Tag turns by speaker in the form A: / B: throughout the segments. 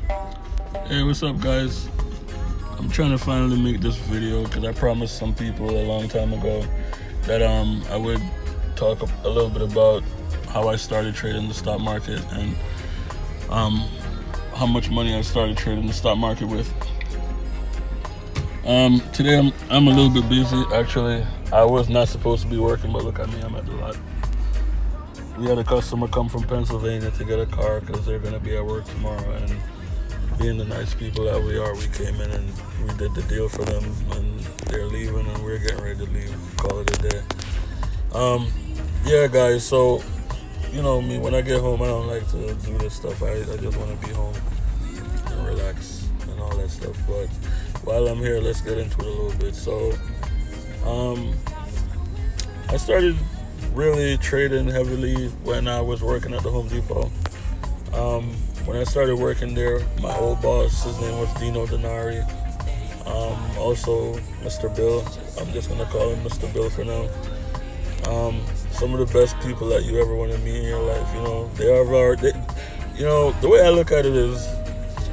A: Hey, what's up, guys? I'm trying to finally make this video because I promised some people a long time ago that I would talk a little bit about how I started trading the stock market and um how much money I started trading the stock market with. Today I'm a little bit busy. Actually, I was not supposed to be working, but look at me, I'm at the lot. We had a customer come from Pennsylvania to get a car because they're gonna be at work tomorrow, and being the nice people that we are, we came in and we did the deal for them, and they're leaving, and we're getting ready to leave. Call it a day. Yeah, guys. So, you know me. When I get home, I don't like to do this stuff. I just want to be home and relax and all that stuff. But while I'm here, let's get into it a little bit. So, um, I started really trading heavily when I was working at the Home Depot. When I started working there, my old boss, his name was Dino Denari. Also, Mr. Bill. I'm just gonna call him Mr. Bill for now. Some of the best people that you ever want to meet in your life. You know, the way I look at it is,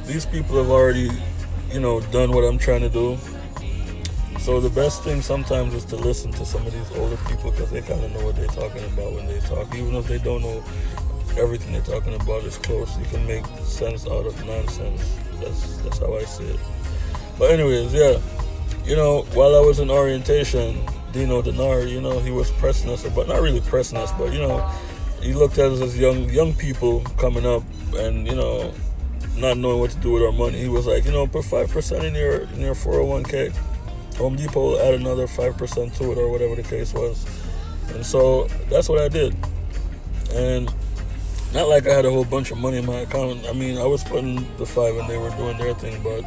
A: these people have already, done what I'm trying to do. So the best thing sometimes is to listen to some of these older people because they kind of know what they're talking about when they talk, even if they don't know everything they're talking about is close. You can make sense out of nonsense. That's how I see it. But anyways, yeah. While I was in orientation, Dino Denari, he was pressing us, but not really pressing us, but he looked at us as young people coming up and not knowing what to do with our money. He was like, put 5% in your 401k. Home Depot will add another 5% to it, or whatever the case was. And so that's what I did. And not like I had a whole bunch of money in my account. I mean, I was putting the 5 and they were doing their thing, but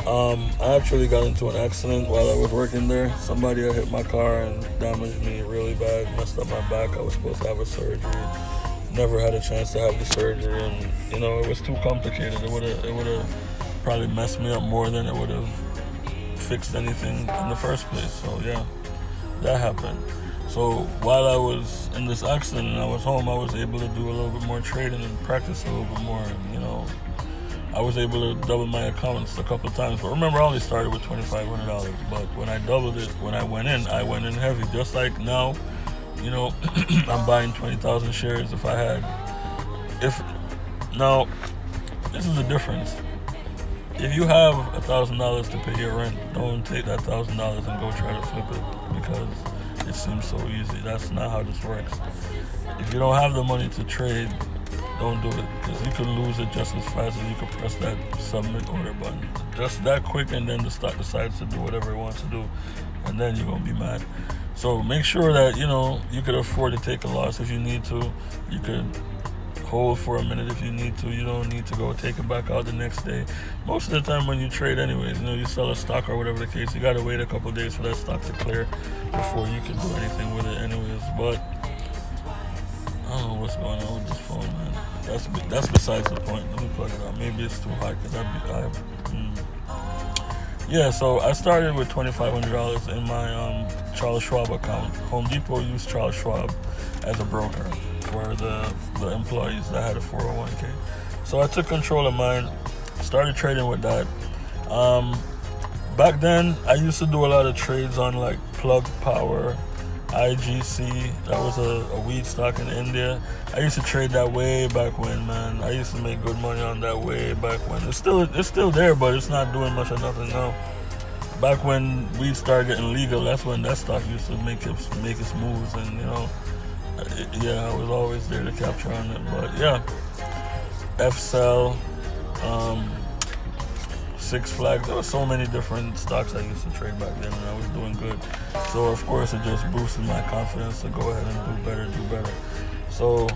A: I actually got into an accident while I was working there. Somebody had hit my car and damaged me really bad, messed up my back. I was supposed to have a surgery. Never had a chance to have the surgery, and it was too complicated. It would have probably messed me up more than it would have fixed anything in the first place. So yeah, that happened. So while I was in this accident and I was home, I was able to do a little bit more trading and practice a little bit more. I was able to double my accounts a couple of times. But remember, I only started with $2,500. But when I doubled it, when I went in heavy. Just like now, I'm buying 20,000 shares if I had. Now, this is the difference. If you have $1,000 to pay your rent, don't take that $1,000 and go try to flip it because it seems so easy. That's not how this works. If you don't have the money to trade, don't do it because you could lose it just as fast as you could press that submit order button. Just that quick, and then the stock decides to do whatever it wants to do, and then you're gonna be mad. So make sure that you could afford to take a loss if you need to. You could hold for a minute if you need to. You don't need to go take it back out the next day. Most of the time when you trade anyways, you sell a stock or whatever the case, you gotta wait a couple of days for that stock to clear before you can do anything with it anyways. But I don't know what's going on with this phone, man. That's besides the point. Let me plug it out. Maybe it's too hot because yeah, so I started with $2,500 in my Charles Schwab account. Home Depot used Charles Schwab as a broker for the employees that had a 401k. So I took control of mine, started trading with that. Back then, I used to do a lot of trades on like Plug Power, IGC. That was a weed stock in India. I used to trade that way back when, man. I used to make good money on that way back when. It's still there, but it's not doing much of nothing now. Back when weed started getting legal, that's when that stock used to make its moves, and I was always there to capture on it. But yeah, fcel, Six Flags. There were so many different stocks I used to trade back then, and I was doing good. So of course it just boosted my confidence to go ahead and do better. So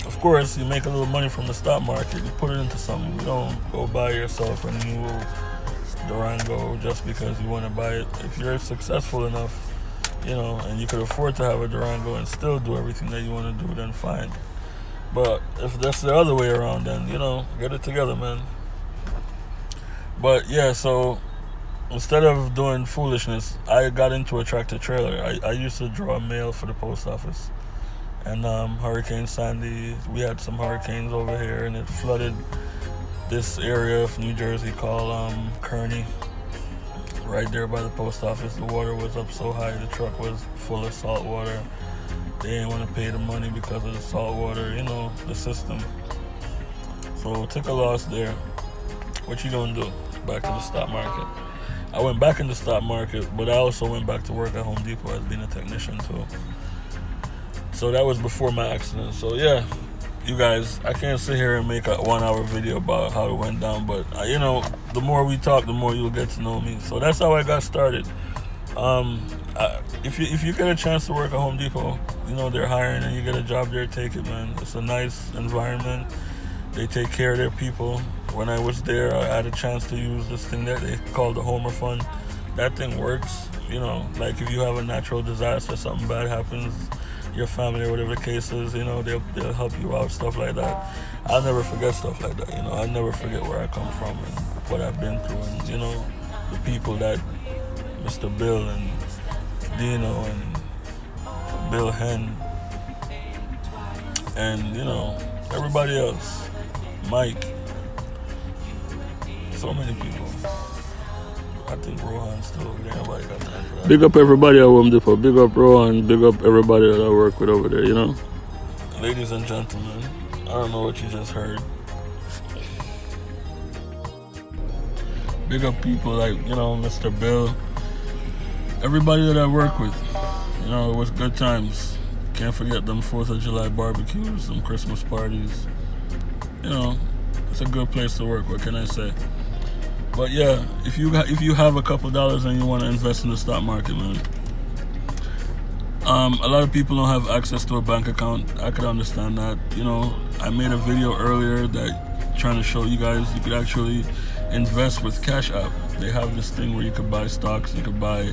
A: of course you make a little money from the stock market, you put it into something. You don't go buy yourself a new Durango just because you want to buy it. If you're successful enough, and you could afford to have a Durango and still do everything that you want to do, then fine. But if that's the other way around, then get it together, man. But yeah, so instead of doing foolishness, I got into a tractor trailer. I used to draw mail for the post office. And Hurricane Sandy, we had some hurricanes over here, and it flooded this area of New Jersey called Kearney. Right there by the post office, the water was up so high, the truck was full of salt water. They didn't want to pay the money because of the salt water, you know, the system. So took a loss there. What you gonna do? Back to the stock market. I went back in the stock market, but I also went back to work at Home Depot as being a technician too. So that was before my accident. So yeah, you guys, I can't sit here and make a 1 hour video about how it went down, but you know, the more we talk, the more you'll get to know me. So that's how I got started. If you get a chance to work at Home Depot, you know, they're hiring and you get a job there, take it, man. It's a nice environment. They take care of their people. When I was there, I had a chance to use this thing that they call the Homer Fund. That thing works, you know, like if you have a natural disaster, something bad happens, your family or whatever the case is, you know, they'll help you out, stuff like that. I'll never forget stuff like that, you know. I'll never forget where I come from and what I've been through, and, you know, the people that Mr. Bill and Dino and Bill Hen and, you know, everybody else, Mike, so many people. I think Rohan's still over there. Nobody got time for that. Big up everybody at Home Depot. Big up Rohan. Big up everybody that I work with over there, you know? Ladies and gentlemen, I don't know what you just heard. Big up people like, you know, Mr. Bill. Everybody that I work with. You know, it was good times. Can't forget them 4th of July barbecues, some Christmas parties. You know, it's a good place to work. What can I say? But yeah, if you have a couple dollars and you want to invest in the stock market, man. A lot of people don't have access to a bank account. I could understand that. You know, I made a video earlier that trying to show you guys you could actually invest with Cash App. They have this thing where you could buy stocks, you could buy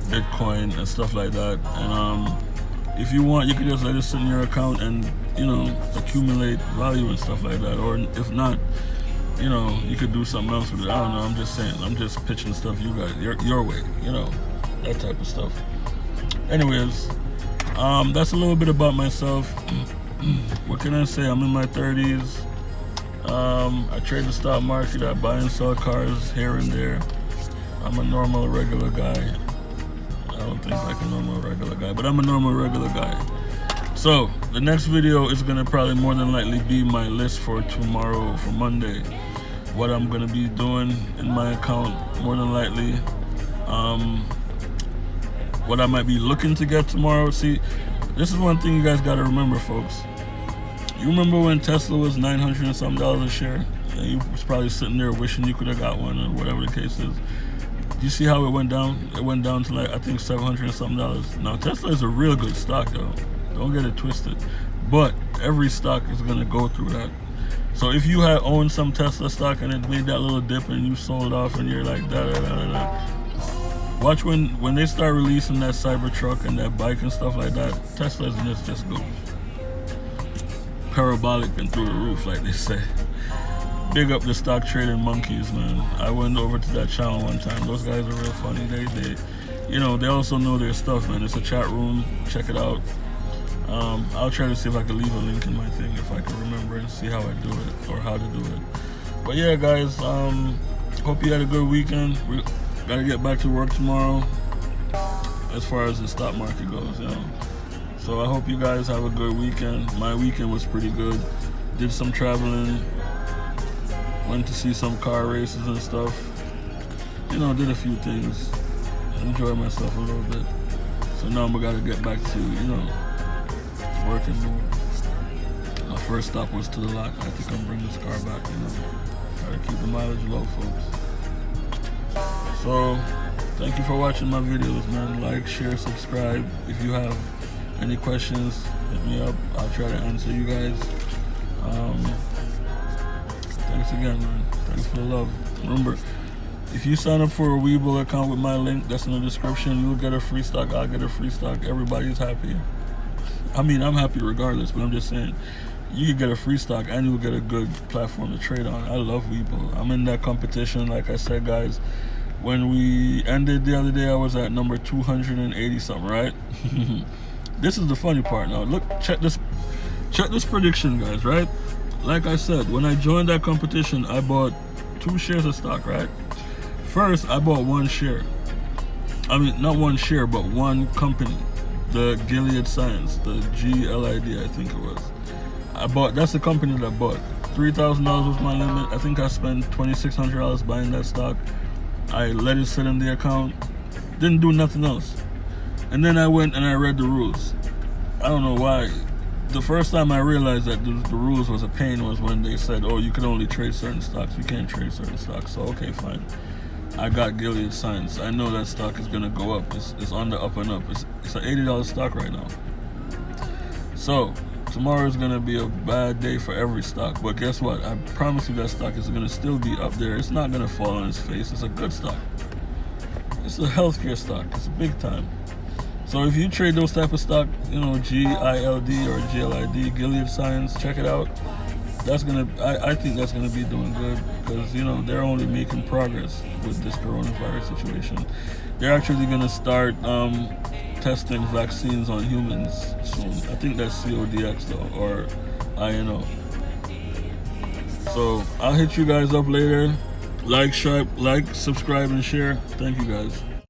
A: Bitcoin and stuff like that. And if you want, you could just let it sit in your account and, you know, accumulate value and stuff like that. Or if not, you know, you could do something else with it. I don't know, I'm just saying. I'm just pitching stuff you guys, your way, you know, that type of stuff. Anyways, that's a little bit about myself. What can I say? I'm in my 30s. I trade the stock market. I buy and sell cars here and there. I'm a normal, regular guy. I don't think like a normal, regular guy, but I'm a normal, regular guy. So, the next video is going to probably more than likely be my list for tomorrow, for Monday. What I'm going to be doing in my account, more than likely. What I might be looking to get tomorrow. See, this is one thing you guys got to remember, folks. You remember when Tesla was $900 and something a share? And you was probably sitting there wishing you could have got one or whatever the case is. Do you see how it went down? It went down to like, I think $700 and something. Now, Tesla is a real good stock, though. Don't get it twisted. But every stock is going to go through that. So if you had owned some Tesla stock and it made that little dip and you sold off and you're like, da-da-da-da-da. Watch when they start releasing that Cybertruck and that bike and stuff like that, Tesla's just go parabolic and through the roof, like they say. Big up the stock trading monkeys, man. I went over to that channel one time. Those guys are real funny. They you know, they also know their stuff, man. It's a chat room. Check it out. I'll try to see if I can leave a link in my thing if I can remember and see how I do it or how to do it. But yeah, guys, hope you had a good weekend. We gotta get back to work tomorrow as far as the stock market goes, you know. So I hope you guys have a good weekend. My weekend was pretty good. Did some traveling, went to see some car races and stuff. You know, did a few things. Enjoyed myself a little bit. So now I gotta get back to, you know, working more. My first stop was to the lot. I think I'm bringing this car back, you know. Gotta keep the mileage low, folks. So, thank you for watching my videos, man. Like, share, subscribe. If you have any questions, hit me up. I'll try to answer you guys. Thanks again, man. Thanks for the love. Remember, if you sign up for a Webull account with my link, that's in the description, you'll get a free stock, I'll get a free stock. Everybody's happy. I mean, I'm happy regardless, but I'm just saying, you can get a free stock and you'll get a good platform to trade on. I love Webull. I'm in that competition, like I said, guys. When we ended the other day, I was at number 280 something, right? This is the funny part now. Look, check this prediction, guys, right? like I said, when I joined that competition, I bought 2 shares of stock, right? First, I bought 1 share. I mean, not 1 share, but 1 company. The Gilead Science, the GLID, I think it was. That's the company that I bought. $3,000 was my limit. I think I spent $2,600 buying that stock. I let it sit in the account. Didn't do nothing else. And then I went and I read the rules. I don't know why. The first time I realized that the rules was a pain was when they said, oh, you can only trade certain stocks. You can't trade certain stocks. So, okay, fine. I got Gilead Science. I know that stock is going to go up. It's on the up and up. It's an $80 stock right now. So, tomorrow is going to be a bad day for every stock. But guess what? I promise you that stock is going to still be up there. It's not going to fall on its face. It's a good stock. It's a healthcare stock. It's big time. So if you trade those type of stock, you know, GILD or GLID, Gilead Science, check it out. That's gonna, I think that's gonna be doing good because, you know, they're only making progress with this coronavirus situation. They're actually gonna start testing vaccines on humans soon. I think that's CODX though, or INO. So I'll hit you guys up later. Like, subscribe, and share. Thank you guys.